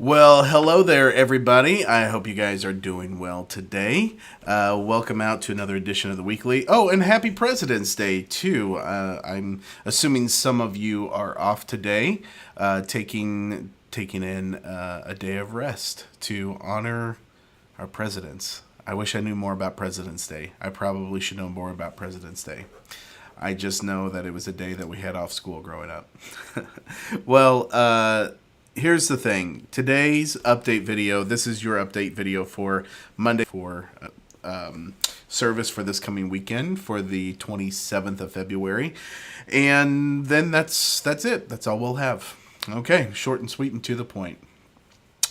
Well, hello there, everybody. I hope you guys are doing well today. Welcome out to another edition of the Weekly. Oh, and happy President's Day, too. I'm assuming some of you are off today, taking in a day of rest to honor our presidents. I wish I knew more about President's Day. I probably should know more about President's Day. I just know that it was a day that we had off school growing up. Well, here's the thing. Today's update video, this is your update video for Monday for service for this coming weekend for the 27th of February. And then that's it. That's all we'll have. Okay, short and sweet and to the point.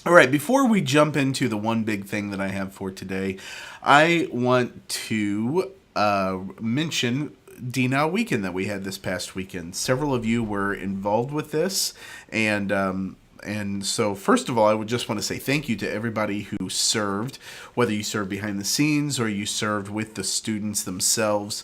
All right, before we jump into the one big thing that I have for today, I want to mention D-Now Weekend that we had this past weekend. Several of you were involved with this, and so, first of all, I would just want to say thank you to everybody who served, whether you served behind the scenes or you served with the students themselves,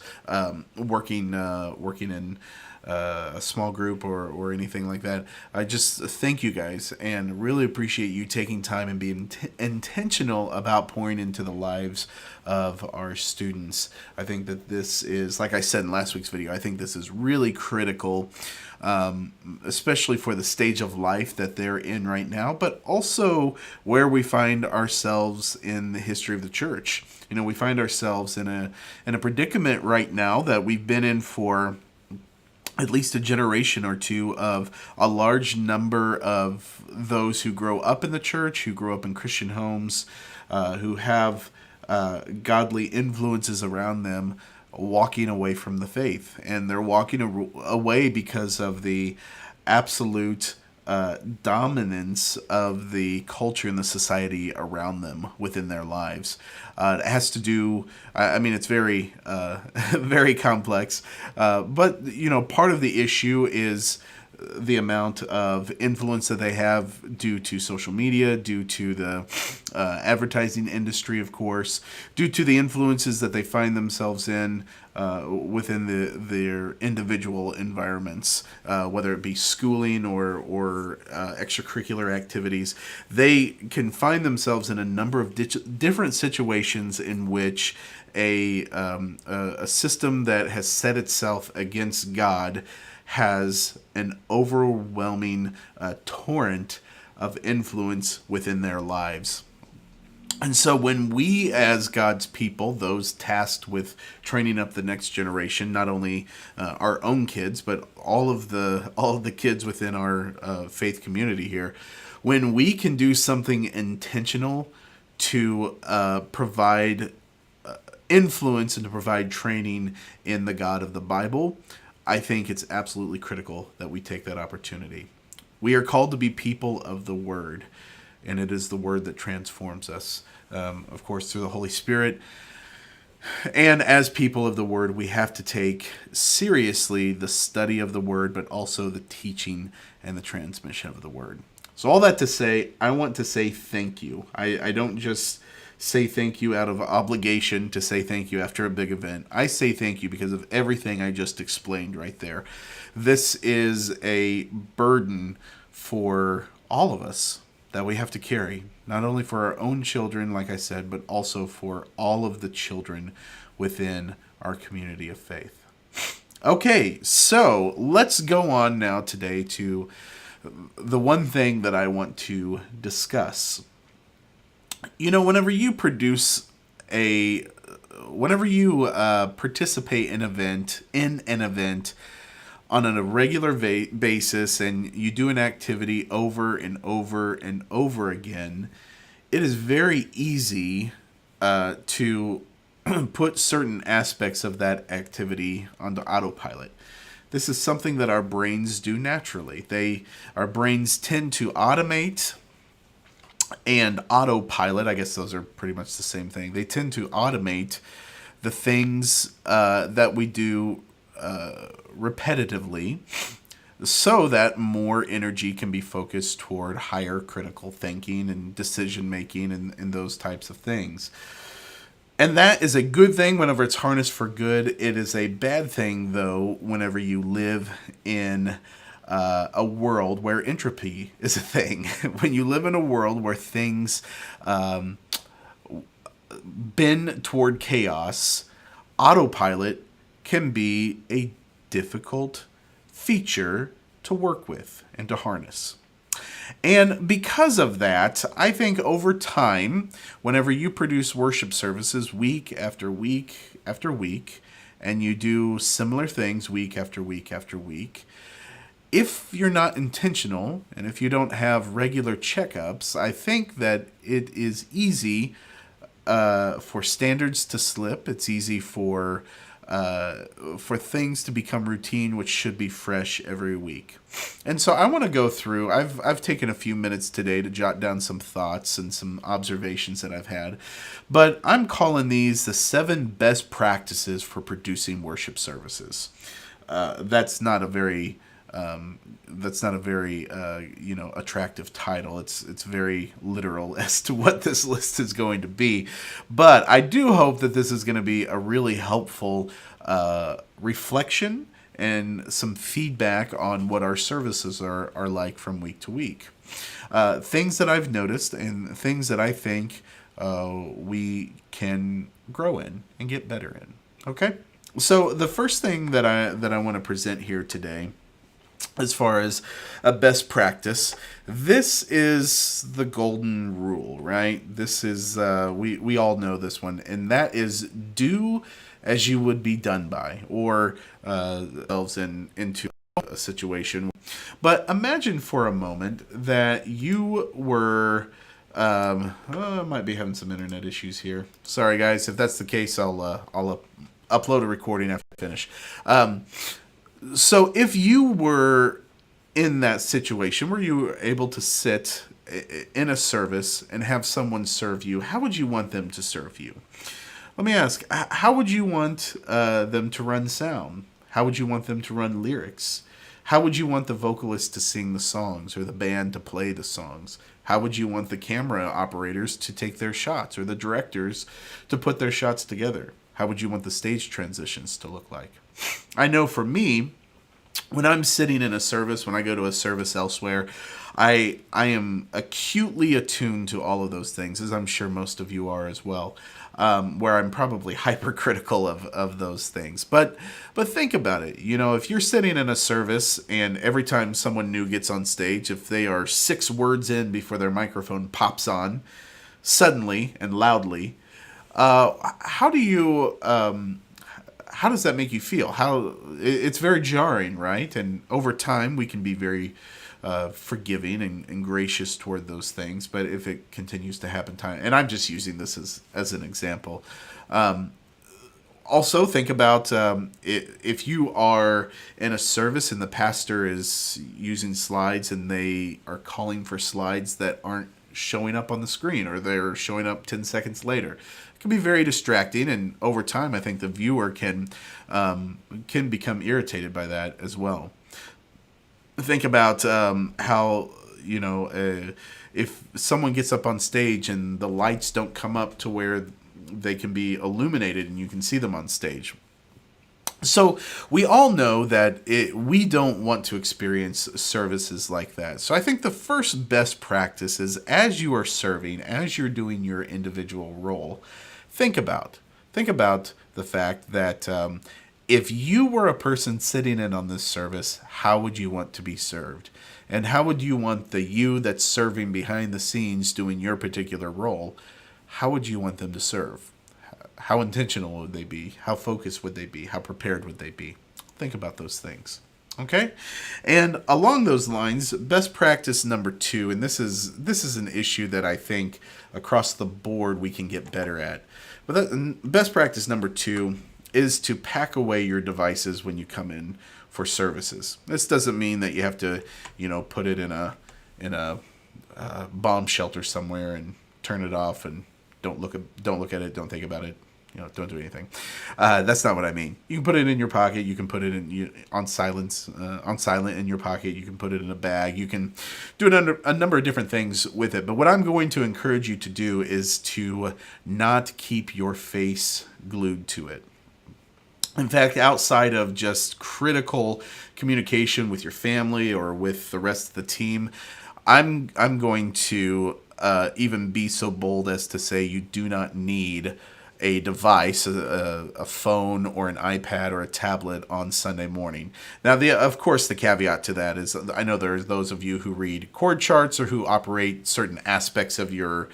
working in a small group or anything like that. I just thank you guys and really appreciate you taking time and being intentional about pouring into the lives of our students. I think that this is, like I said in last week's video, I think this is really critical, especially for the stage of life that they're in right now, but also where we find ourselves in the history of the church. You know, we find ourselves in a predicament right now that we've been in for at least a generation or two, of a large number of those who grow up in the church, who grow up in Christian homes, who have godly influences around them, walking away from the faith. And they're walking away because of the absolute dominance of the culture and the society around them within their lives. It has to do, I mean, it's very, very complex, but, you know, part of the issue is the amount of influence that they have due to social media, due to the advertising industry, of course, due to the influences that they find themselves in within their individual environments, whether it be schooling or extracurricular activities. They can find themselves in a number of different situations in which a system that has set itself against God has an overwhelming torrent of influence within their lives. And so when we, as God's people, those tasked with training up the next generation, not only our own kids, but all of the kids within our faith community here, when we can do something intentional to provide influence and to provide training in the God of the Bible, I think it's absolutely critical that we take that opportunity. We are called to be people of the Word, and it is the Word that transforms us, of course, through the Holy Spirit. And as people of the Word, we have to take seriously the study of the Word, but also the teaching and the transmission of the Word. So all that to say, I want to say thank you. I don't just say thank you out of obligation to say thank you after a big event. I say thank you because of everything I just explained right there. This is a burden for all of us that we have to carry, not only for our own children, like I said, but also for all of the children within our community of faith. Okay, so let's go on now today to the one thing that I want to discuss. You know, whenever you participate in an event on a regular basis, and you do an activity over and over and over again, it is very easy to put certain aspects of that activity onto autopilot. This is something that our brains do naturally. Our brains tend to automate and autopilot. I guess those are pretty much the same thing. They tend to automate the things that we do repetitively, so that more energy can be focused toward higher critical thinking and decision making and those types of things. And that is a good thing whenever it's harnessed for good. It is a bad thing, though, whenever you live in a world where entropy is a thing. When you live in a world where things bend toward chaos, autopilot can be a difficult feature to work with and to harness. And because of that, I think over time, whenever you produce worship services week after week after week, and you do similar things week after week after week, if you're not intentional and if you don't have regular checkups, I think that it is easy for standards to slip. It's easy for things to become routine, which should be fresh every week. And so I want to go through. I've taken a few minutes today to jot down some thoughts and some observations that I've had, but I'm calling these the 7 best practices for producing worship services. That's not a very attractive title. It's very literal as to what this list is going to be, but I do hope that this is going to be a really helpful reflection and some feedback on what our services are like from week to week. Things that I've noticed and things that I think we can grow in and get better in. Okay, so the first thing that I want to present here today, as far as a best practice, this is the golden rule, right? This is, we all know this one, and that is do as you would be done by, or themselves into a situation. But imagine for a moment that you were, I might be having some internet issues here. Sorry guys, if that's the case, I'll upload a recording after I finish. So if you were in that situation where you were able to sit in a service and have someone serve you, how would you want them to serve you? Let me ask, how would you want them to run sound? How would you want them to run lyrics? How would you want the vocalist to sing the songs or the band to play the songs? How would you want the camera operators to take their shots or the directors to put their shots together? How would you want the stage transitions to look like? I know for me, when I'm sitting in a service, when I go to a service elsewhere, I am acutely attuned to all of those things, as I'm sure most of you are as well, where I'm probably hypercritical of those things. But think about it. You know, if you're sitting in a service and every time someone new gets on stage, if they are 6 words in before their microphone pops on, suddenly and loudly, how does that make you feel? It's very jarring, right? And over time, we can be very forgiving and gracious toward those things. But if it continues to happen and I'm just using this as an example. Also, think about if you are in a service and the pastor is using slides and they are calling for slides that aren't showing up on the screen, or they're showing up 10 seconds later. It can be very distracting, and over time I think the viewer can become irritated by that as well. Think about how, if someone gets up on stage and the lights don't come up to where they can be illuminated and you can see them on stage. So we all know that we don't want to experience services like that. So I think the first best practice is, as you are serving, as you're doing your individual role, think about the fact that if you were a person sitting in on this service, how would you want to be served? And how would you want the you that's serving behind the scenes doing your particular role, how would you want them to serve? How intentional would they be? How focused would they be? How prepared would they be? Think about those things. Okay? And along those lines, best practice number 2, and this is an issue that I think across the board we can get better at. But best practice number 2 is to pack away your devices when you come in for services. This doesn't mean that you have to, put it in a bomb shelter somewhere and turn it off and don't look at it, don't think about it. Don't do anything. That's not what I mean. You can put it in your pocket. You can put it on silent in your pocket. You can put it in a bag. You can do a number of different things with it. But what I'm going to encourage you to do is to not keep your face glued to it. In fact, outside of just critical communication with your family or with the rest of the team, I'm going to even be so bold as to say you do not need a device, a phone or an iPad or a tablet on Sunday morning. Now, of course, the caveat to that is I know there's those of you who read chord charts or who operate certain aspects of your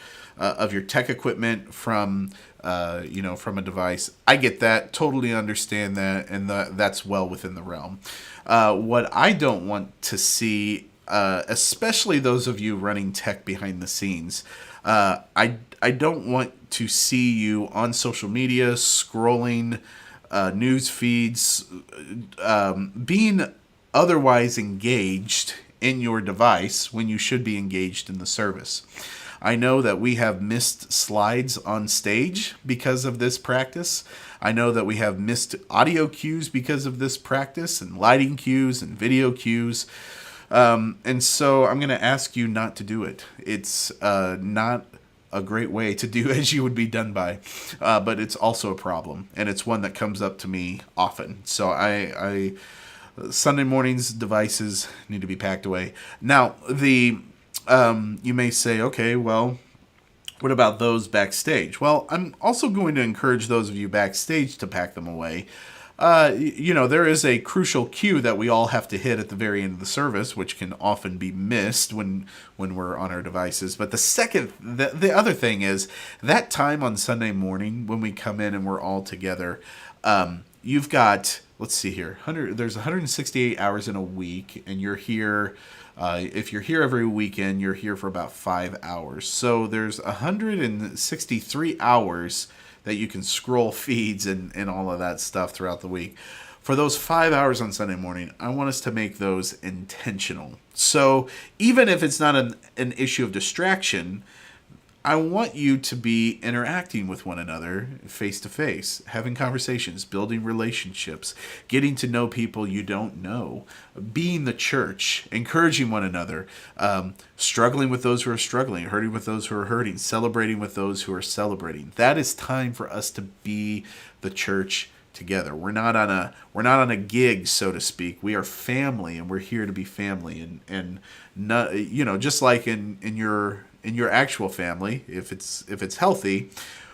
tech equipment from from a device. I get that, totally understand that, and that's well within the realm. What I don't want to see, especially those of you running tech behind the scenes, I don't want to see you on social media scrolling news feeds, being otherwise engaged in your device when you should be engaged in the service. I know that we have missed slides on stage because of this practice. I know that we have missed audio cues because of this practice, and lighting cues and video cues. And so I'm going to ask you not to do it. It's not a great way to do as you would be done by, but it's also a problem, and it's one that comes up to me often. So I Sunday mornings devices need to be packed away. Now, you may say, okay, well, what about those backstage? Well, I'm also going to encourage those of you backstage to pack them away. There is a crucial cue that we all have to hit at the very end of the service, which can often be missed when we're on our devices. But the other thing is that time on Sunday morning when we come in and we're all together, you've got, let's see here, there's 168 hours in a week, and you're here. If you're here every weekend, you're here for about 5 hours. So there's 163 hours that you can scroll feeds and all of that stuff throughout the week. For those 5 hours on Sunday morning, I want us to make those intentional. So even if it's not an issue of distraction, I want you to be interacting with one another face to face, having conversations, building relationships, getting to know people you don't know, being the church, encouraging one another, struggling with those who are struggling, hurting with those who are hurting, celebrating with those who are celebrating. That is time for us to be the church together. We're not on a gig, so to speak. We are family, and we're here to be family, and not, just like in your actual family, if it's healthy,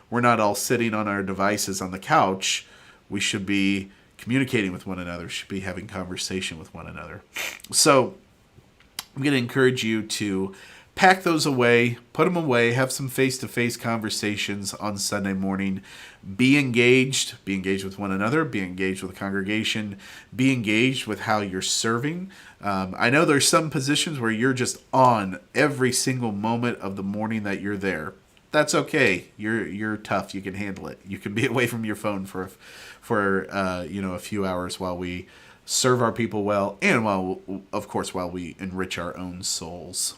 we're not all sitting on our devices on the couch. We should be communicating with one another, should be having conversation with one another. So I'm going to encourage you to pack those away, put them away, have some face-to-face conversations on Sunday morning. Be engaged with one another, be engaged with the congregation, be engaged with how you're serving. I know there's some positions where you're just on every single moment of the morning that you're there. That's okay. You're tough. You can handle it. You can be away from your phone for a few hours while we serve our people well, and while we enrich our own souls.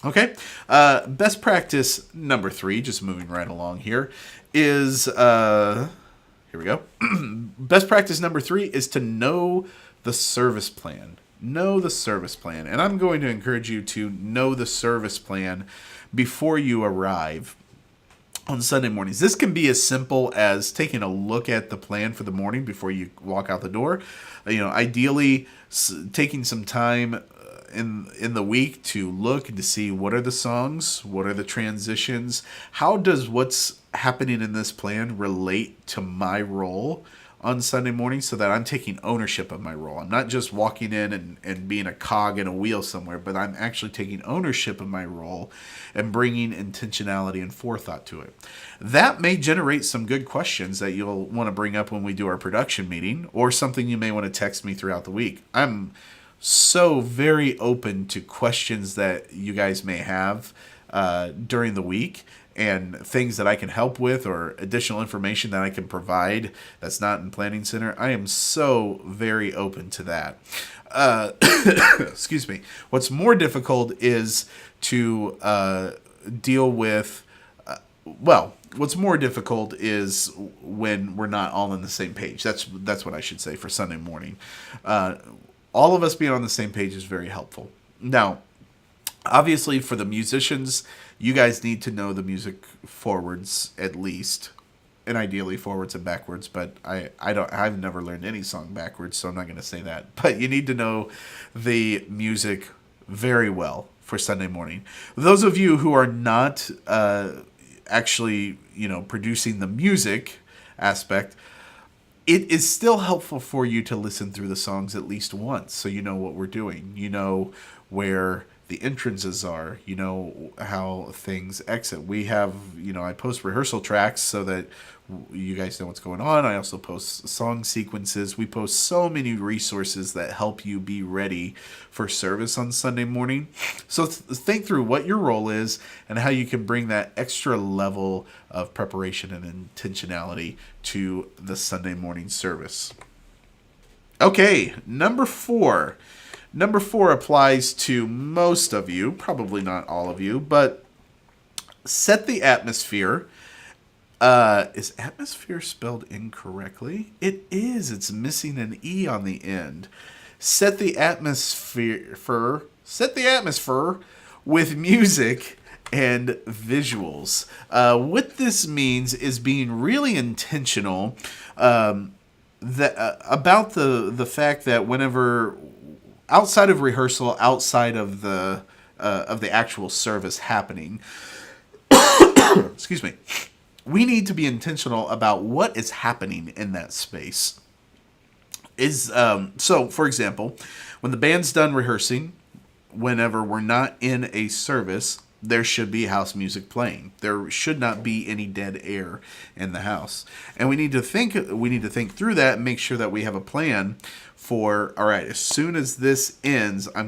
Okay, best practice number 3, just moving right along here, is, here we go. Best practice number 3 is to know the service plan. Know the service plan. And I'm going to encourage you to know the service plan before you arrive on Sunday mornings. This can be as simple as taking a look at the plan for the morning before you walk out the door. Ideally, taking some time in the week to look and to see what are the songs, what are the transitions, how does what's happening in this plan relate to my role on Sunday morning, so that I'm taking ownership of my role. I'm not just walking in and being a cog in a wheel somewhere, but I'm actually taking ownership of my role and bringing intentionality and forethought to it. That may generate some good questions that you'll want to bring up when we do our production meeting, or something you may want to text me throughout the week. I'm so very open to questions that you guys may have during the week, and things that I can help with, or additional information that I can provide that's not in Planning Center. I am so very open to that. Excuse me. What's more difficult is to deal with, what's more difficult is when we're not all on the same page. That's what I should say for Sunday morning. All of us being on the same page is very helpful. Now, obviously, for the musicians, you guys need to know the music forwards at least. and ideally forwards and backwards, but I've never learned any song backwards, so I'm not going to say that. But you need to know the music very well for Sunday morning. Those of you who are not actually, producing the music aspect, it is still helpful for you to listen through the songs at least once, so you know what we're doing. You know where the entrances are. You know how things exit. We have, I post rehearsal tracks so that you guys know what's going on. I also post song sequences. We post so many resources that help you be ready for service on Sunday morning. So think through what your role is and how you can bring that extra level of preparation and intentionality to the Sunday morning service. Okay, number 4. Number 4 applies to most of you, probably not all of you, but set the atmosphere. Is atmosphere spelled incorrectly? It is. It's missing an E on the end. Set the atmosphere with music and visuals. What this means is being really intentional about the fact that whenever outside of rehearsal, outside of the actual service happening, excuse me, we need to be intentional about what is happening in that space. So, for example, when the band's done rehearsing, whenever we're not in a service, there should be house music playing. There should not be any dead air in the house, and we need to think through that and make sure that we have a plan for, all right, as soon as this ends, I'm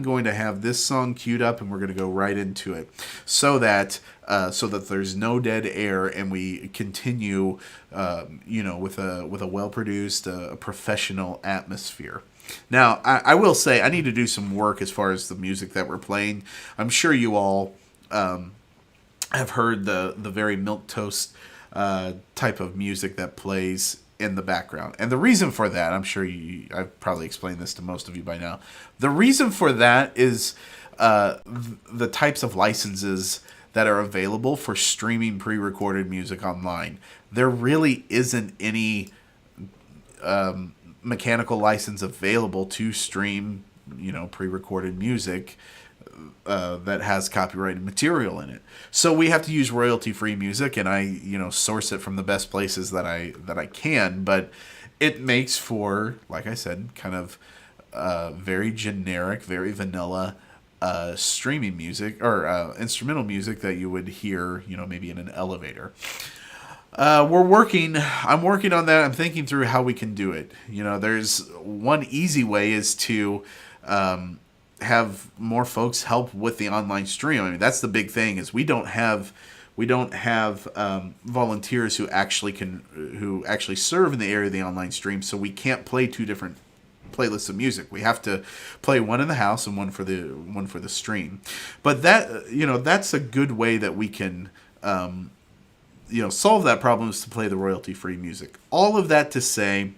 going to have this song queued up and we're going to go right into it, so that there's no dead air and we continue, with a well-produced, professional atmosphere. Now, I will say I need to do some work as far as the music that we're playing. I'm sure you all have heard the very milquetoast type of music that plays in the background. And the reason for that, I'm sure I've probably explained this to most of you by now. The reason for that is the types of licenses that are available for streaming pre-recorded music online. There really isn't any mechanical license available to stream, pre-recorded music that has copyrighted material in it. So we have to use royalty-free music, and I, source it from the best places that I can. But it makes for, like I said, kind of very generic, very vanilla streaming music or instrumental music that you would hear, maybe in an elevator. I'm working on that. I'm thinking through how we can do it. There's one easy way is to have more folks help with the online stream. I mean, that's the big thing is we don't have volunteers who actually serve in the area of the online stream, so we can't play 2 different playlists of music. We have to play one in the house and one for the stream. But that's a good way that we can solve that problem, is to play the royalty-free music. All of that to say,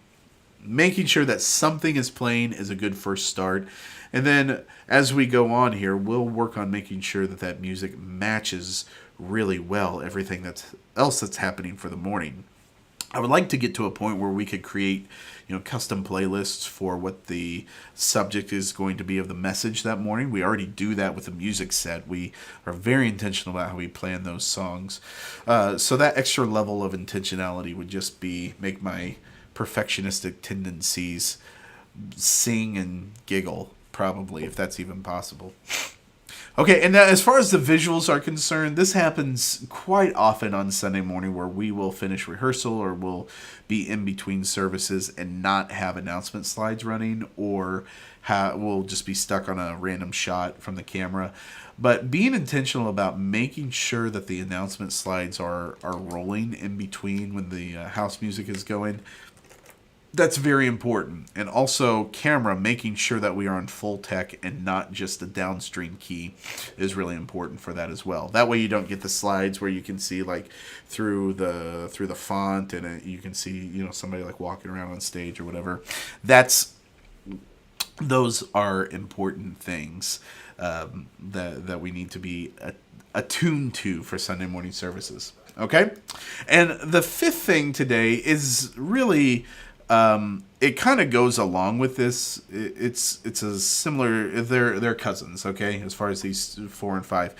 making sure that something is playing is a good first start. And then as we go on here, we'll work on making sure that music matches really well everything that's happening for the morning. I would like to get to a point where we could create, custom playlists for what the subject is going to be of the message that morning. We already do that with the music set. We are very intentional about how we plan those songs. So that extra level of intentionality would just make my perfectionistic tendencies sing and giggle, probably, if that's even possible. Okay, and now as far as the visuals are concerned, this happens quite often on Sunday morning where we will finish rehearsal or we'll be in between services and not have announcement slides running, or we'll just be stuck on a random shot from the camera. But being intentional about making sure that the announcement slides are rolling in between when the house music is going, that's very important. And also camera, making sure that we are on full tech and not just a downstream key is really important for that as well. That way you don't get the slides where you can see like through the font and you can see, somebody like walking around on stage or whatever. Those are important things that we need to be attuned to for Sunday morning services. Okay? And the fifth thing today is really, it kind of goes along with this. It's a similar, they're cousins, okay, as far as these 4 and 5.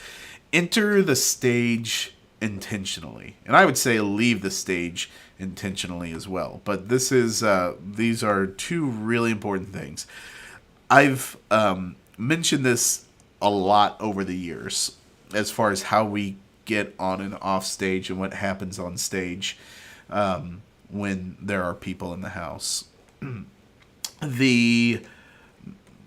Enter the stage intentionally. And I would say leave the stage intentionally as well. But these are two really important things. I've mentioned this a lot over the years as far as how we get on and off stage and what happens on stage when there are people in the house.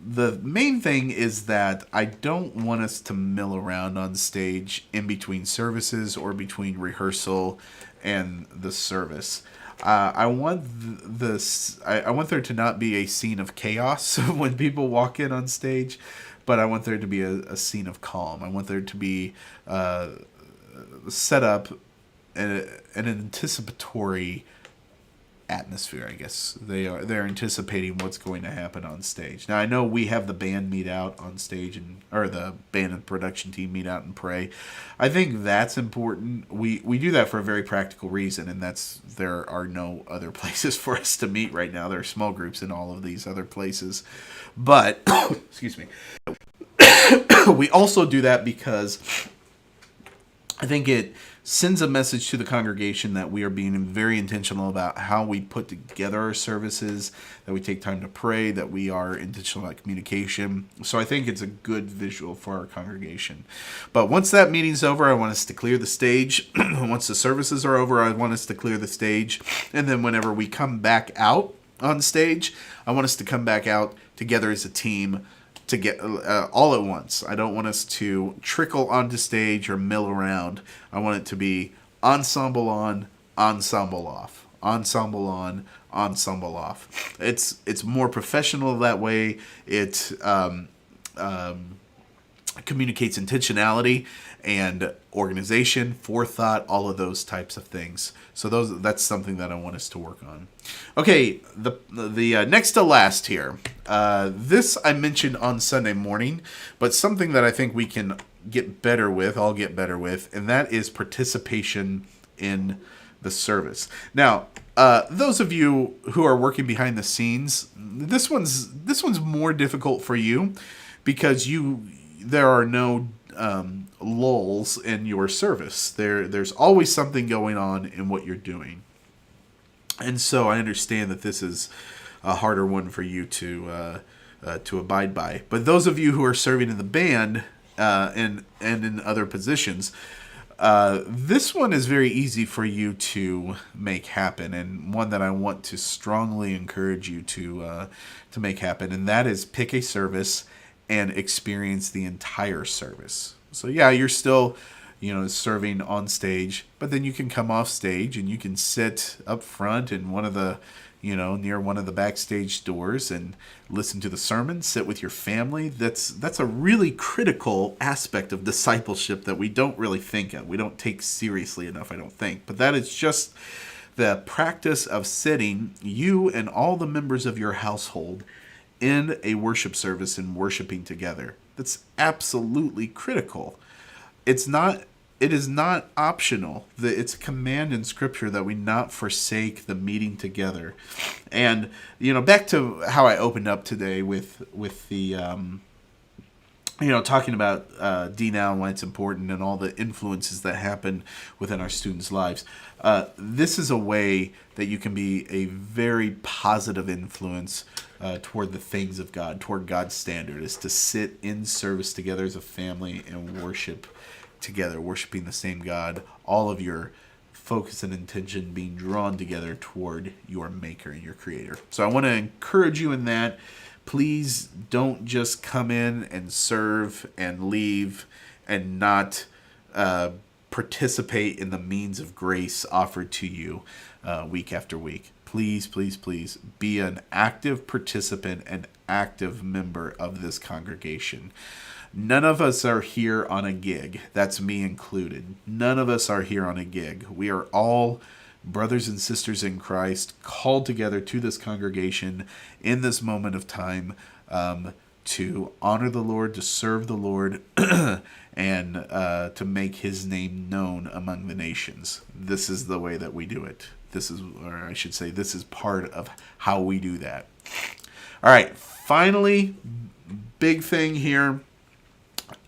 The main thing is that I don't want us to mill around on stage in between services or between rehearsal and the service. I want I want there to not be a scene of chaos when people walk in on stage, but I want there to be a scene of calm. I want there to be set up an anticipatory atmosphere, I guess. They're anticipating what's going to happen on stage. Now I know we have the band meet out on stage or the band and production team meet out and pray. I think that's important. We do that for a very practical reason, and that's there are no other places for us to meet right now. There are small groups in all of these other places. But excuse me. We also do that because I think it sends a message to the congregation that we are being very intentional about how we put together our services, that we take time to pray, that we are intentional about communication. So I think it's a good visual for our congregation. But once that meeting's over, I want us to clear the stage. Once the services are over, I want us to clear the stage. And then whenever we come back out on stage, I want us to come back out together as a team to get all at once. I don't want us to trickle onto stage or mill around. I want it to be ensemble on, ensemble off. Ensemble on, ensemble off. It's more professional that way. It communicates intentionality and organization, forethought, all of those types of things. So that's something that I want us to work on. Okay, the next to last here. This I mentioned on Sunday morning, but something that I think we can get better with, I'll get better with, and that is participation in the service. Now, those of you who are working behind the scenes, this one's more difficult for you because there are no lulls in your service. There's always something going on in what you're doing. And so I understand that this is a harder one for you to abide by. But those of you who are serving in the band and in other positions, this one is very easy for you to make happen, and one that I want to strongly encourage you to make happen, and that is pick a service and experience the entire service. So yeah, you're still, serving on stage, but then you can come off stage and you can sit up front in one of the, near one of the backstage doors and listen to the sermon, sit with your family. That's a really critical aspect of discipleship that we don't really think of. We don't take seriously enough, I don't think. But that is just the practice of sitting, you and all the members of your household, in a worship service and worshiping together. That's absolutely critical. It is not optional. It's a command in Scripture that we not forsake the meeting together. And back to how I opened up today with the talking about D-Now and why it's important and all the influences that happen within our students' lives. This is a way that you can be a very positive influence toward the things of God, toward God's standard, is to sit in service together as a family and worship together, worshiping the same God, all of your focus and intention being drawn together toward your Maker and your Creator. So I want to encourage you in that. Please don't just come in and serve and leave and not participate in the means of grace offered to you week after week. Please, please, please be an active participant and active member of this congregation. None of us are here on a gig. That's me included. None of us are here on a gig. We are all brothers and sisters in Christ, called together to this congregation in this moment of time to honor the Lord, to serve the Lord, and to make his name known among the nations. This is the way that we do it. This is, or I should say, this is part of how we do that. All right, finally, big thing here.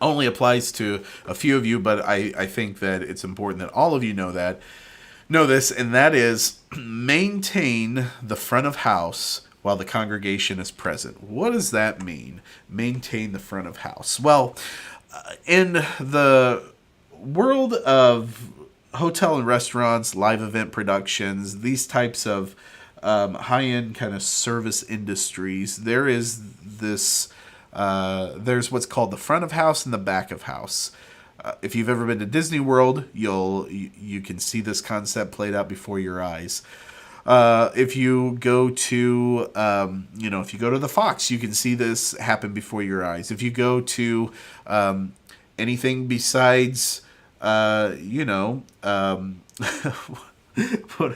Only applies to a few of you, but I think that it's important that all of you know this, and that is maintain the front of house while the congregation is present. What does that mean? Maintain the front of house. Well, in the world of hotel and restaurants, live event productions, these types of high-end kind of service industries, there is this, there's what's called the front of house and the back of house. If you've ever been to Disney World, you can see this concept played out before your eyes. If you go to, if you go to the Fox, you can see this happen before your eyes. If you go to anything besides, what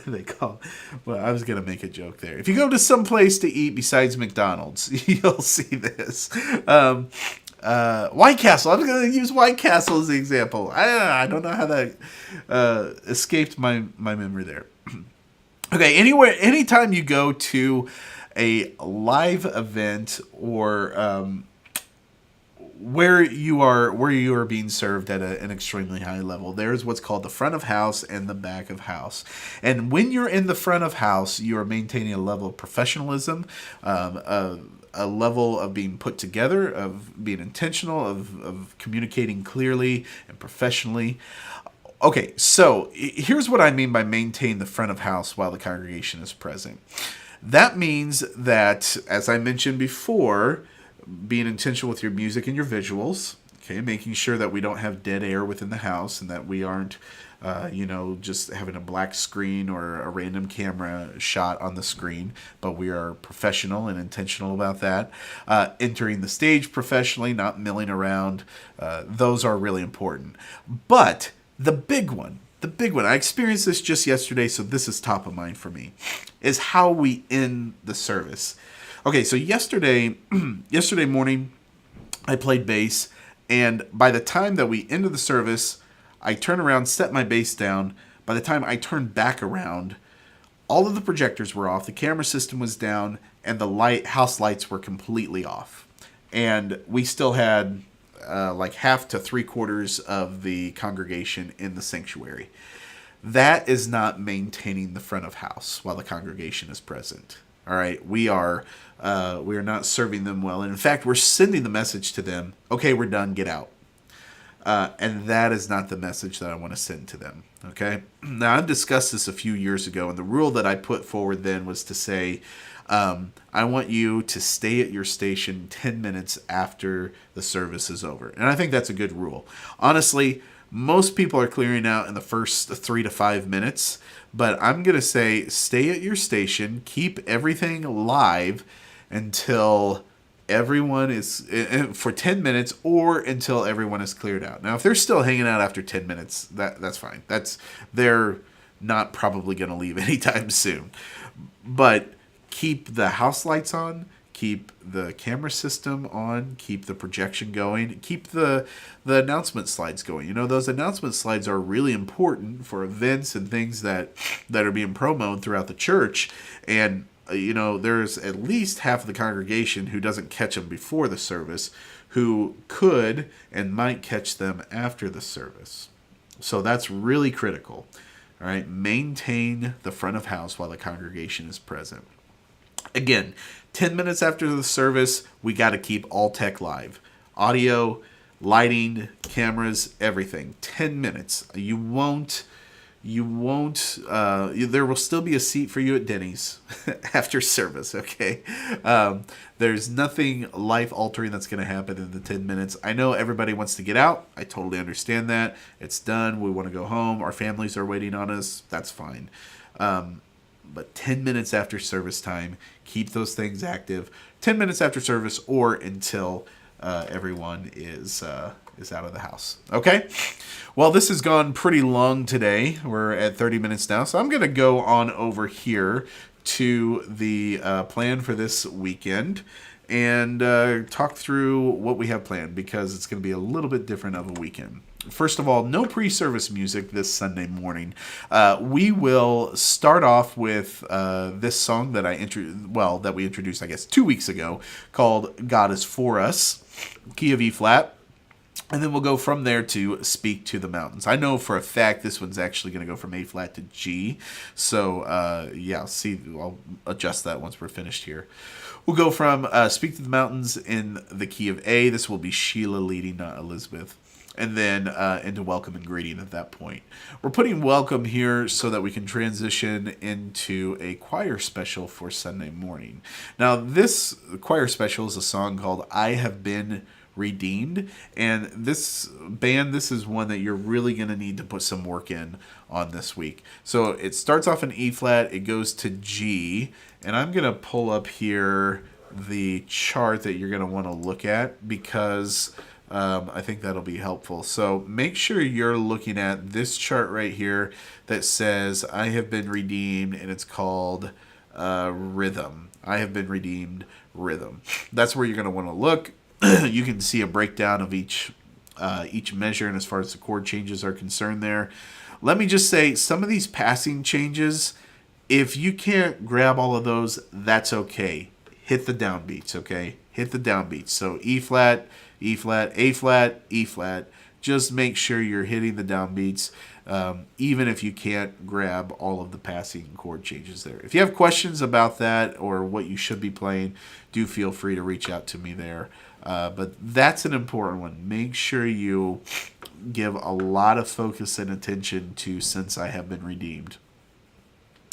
do they call? Well, I was going to make a joke there. If you go to some place to eat besides McDonald's, you'll see this. White Castle. I'm going to use White Castle as the example. I don't know how that escaped my memory there. Okay, anytime you go to a live event or where you are being served at an extremely high level, there's what's called the front of house and the back of house. And when you're in the front of house, you are maintaining a level of professionalism, a level of being put together, of being intentional, of communicating clearly and professionally. Okay, so here's what I mean by maintain the front of house while the congregation is present. That means that, as I mentioned before, being intentional with your music and your visuals, okay, making sure that we don't have dead air within the house and that we aren't, just having a black screen or a random camera shot on the screen, but we are professional and intentional about that. Entering the stage professionally, not milling around, those are really important. But the big one, I experienced this just yesterday, so this is top of mind for me, is how we end the service. Okay, so yesterday morning, I played bass, and by the time that we ended the service, I turned around, set my bass down. By the time I turned back around, all of the projectors were off, the camera system was down, and the house lights were completely off. And we still had like half to 3/4 of the congregation in the sanctuary. That is not maintaining the front of house while the congregation is present. All right, we are not serving them well, and in fact, we're sending the message to them. Okay, we're done. Get out. And that is not the message that I want to send to them. Okay. Now, I've discussed this a few years ago, and the rule that I put forward then was to say, I want you to stay at your station 10 minutes after the service is over. And I think that's a good rule. Honestly, most people are clearing out in the first 3 to 5 minutes, but I'm going to say stay at your station, keep everything live until everyone is, for 10 minutes or until everyone is cleared out. Now, if they're still hanging out after 10 minutes, that's fine. They're not probably going to leave anytime soon. But keep the house lights on, keep the camera system on, keep the projection going, keep the announcement slides going. You know, those announcement slides are really important for events and things that are being promoted throughout the church. And, there's at least half of the congregation who doesn't catch them before the service, who could and might catch them after the service. So that's really critical. All right, maintain the front of house while the congregation is present. Again, 10 minutes after the service, we got to keep all tech live. Audio, lighting, cameras, everything. 10 minutes. You won't, there will still be a seat for you at Denny's after service, okay? There's nothing life-altering that's going to happen in the 10 minutes. I know everybody wants to get out. I totally understand that. It's done. We want to go home. Our families are waiting on us. That's fine. But 10 minutes after service time, keep those things active. 10 minutes after service or until everyone is out of the house. Okay? Well, this has gone pretty long today. We're at 30 minutes now. So I'm going to go on over here to the plan for this weekend. and talk through what we have planned, because it's going to be a little bit different of a weekend. First of all, no pre-service music this Sunday morning. We will start off with this song that that we introduced, I guess, 2 weeks ago, called "God Is For Us," key of E flat. And then we'll go from there to "Speak to the Mountains." I know for a fact this one's actually going to go from A flat to G. So, yeah, see, I'll adjust that once we're finished here. We'll go from "Speak to the Mountains" in the key of A. This will be Sheila leading, not Elizabeth. And then into "Welcome and Greeting" at that point. We're putting "Welcome" here so that we can transition into a choir special for Sunday morning. Now, this choir special is a song called "I Have Been Redeemed," and this is one that you're really going to need to put some work in on this week. So it starts off in E flat, it goes to G, and I'm going to pull up here the chart that you're going to want to look at, because I think that'll be helpful. So make sure you're looking at this chart right here that says "I have been redeemed," and it's called rhythm. I have been redeemed, rhythm. That's where you're going to want to look. You can see a breakdown of each measure, and as far as the chord changes are concerned there. Let me just say, some of these passing changes, if you can't grab all of those, that's okay. Hit the downbeats, okay? Hit the downbeats. So E flat, E flat, A flat, E flat. Just make sure you're hitting the downbeats, even if you can't grab all of the passing chord changes there. If you have questions about that or what you should be playing, do feel free to reach out to me there. But that's an important one. Make sure you give a lot of focus and attention to "Since I Have Been Redeemed."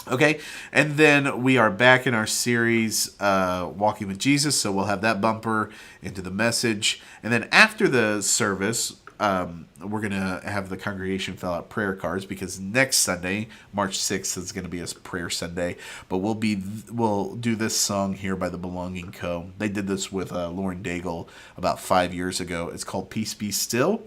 Okay, and then we are back in our series, Walking with Jesus, so we'll have that bumper into the message. And then after the service, we're going to have the congregation fill out prayer cards, because next Sunday, March 6th, is going to be a prayer Sunday. But we'll do this song here by the Belonging Co. They did this with Lauren Daigle about 5 years ago. It's called "Peace Be Still."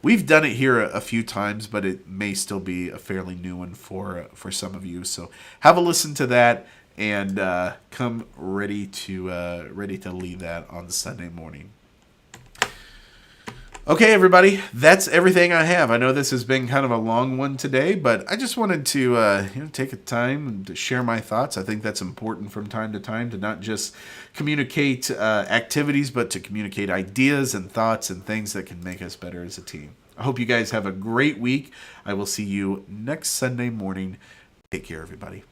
We've done it here a few times, but it may still be a fairly new one for some of you. So have a listen to that, and come ready to lead that on the Sunday morning. Okay, everybody, that's everything I have. I know this has been kind of a long one today, but I just wanted to take a time to share my thoughts. I think that's important from time to time, to not just communicate activities, but to communicate ideas and thoughts and things that can make us better as a team. I hope you guys have a great week. I will see you next Sunday morning. Take care, everybody.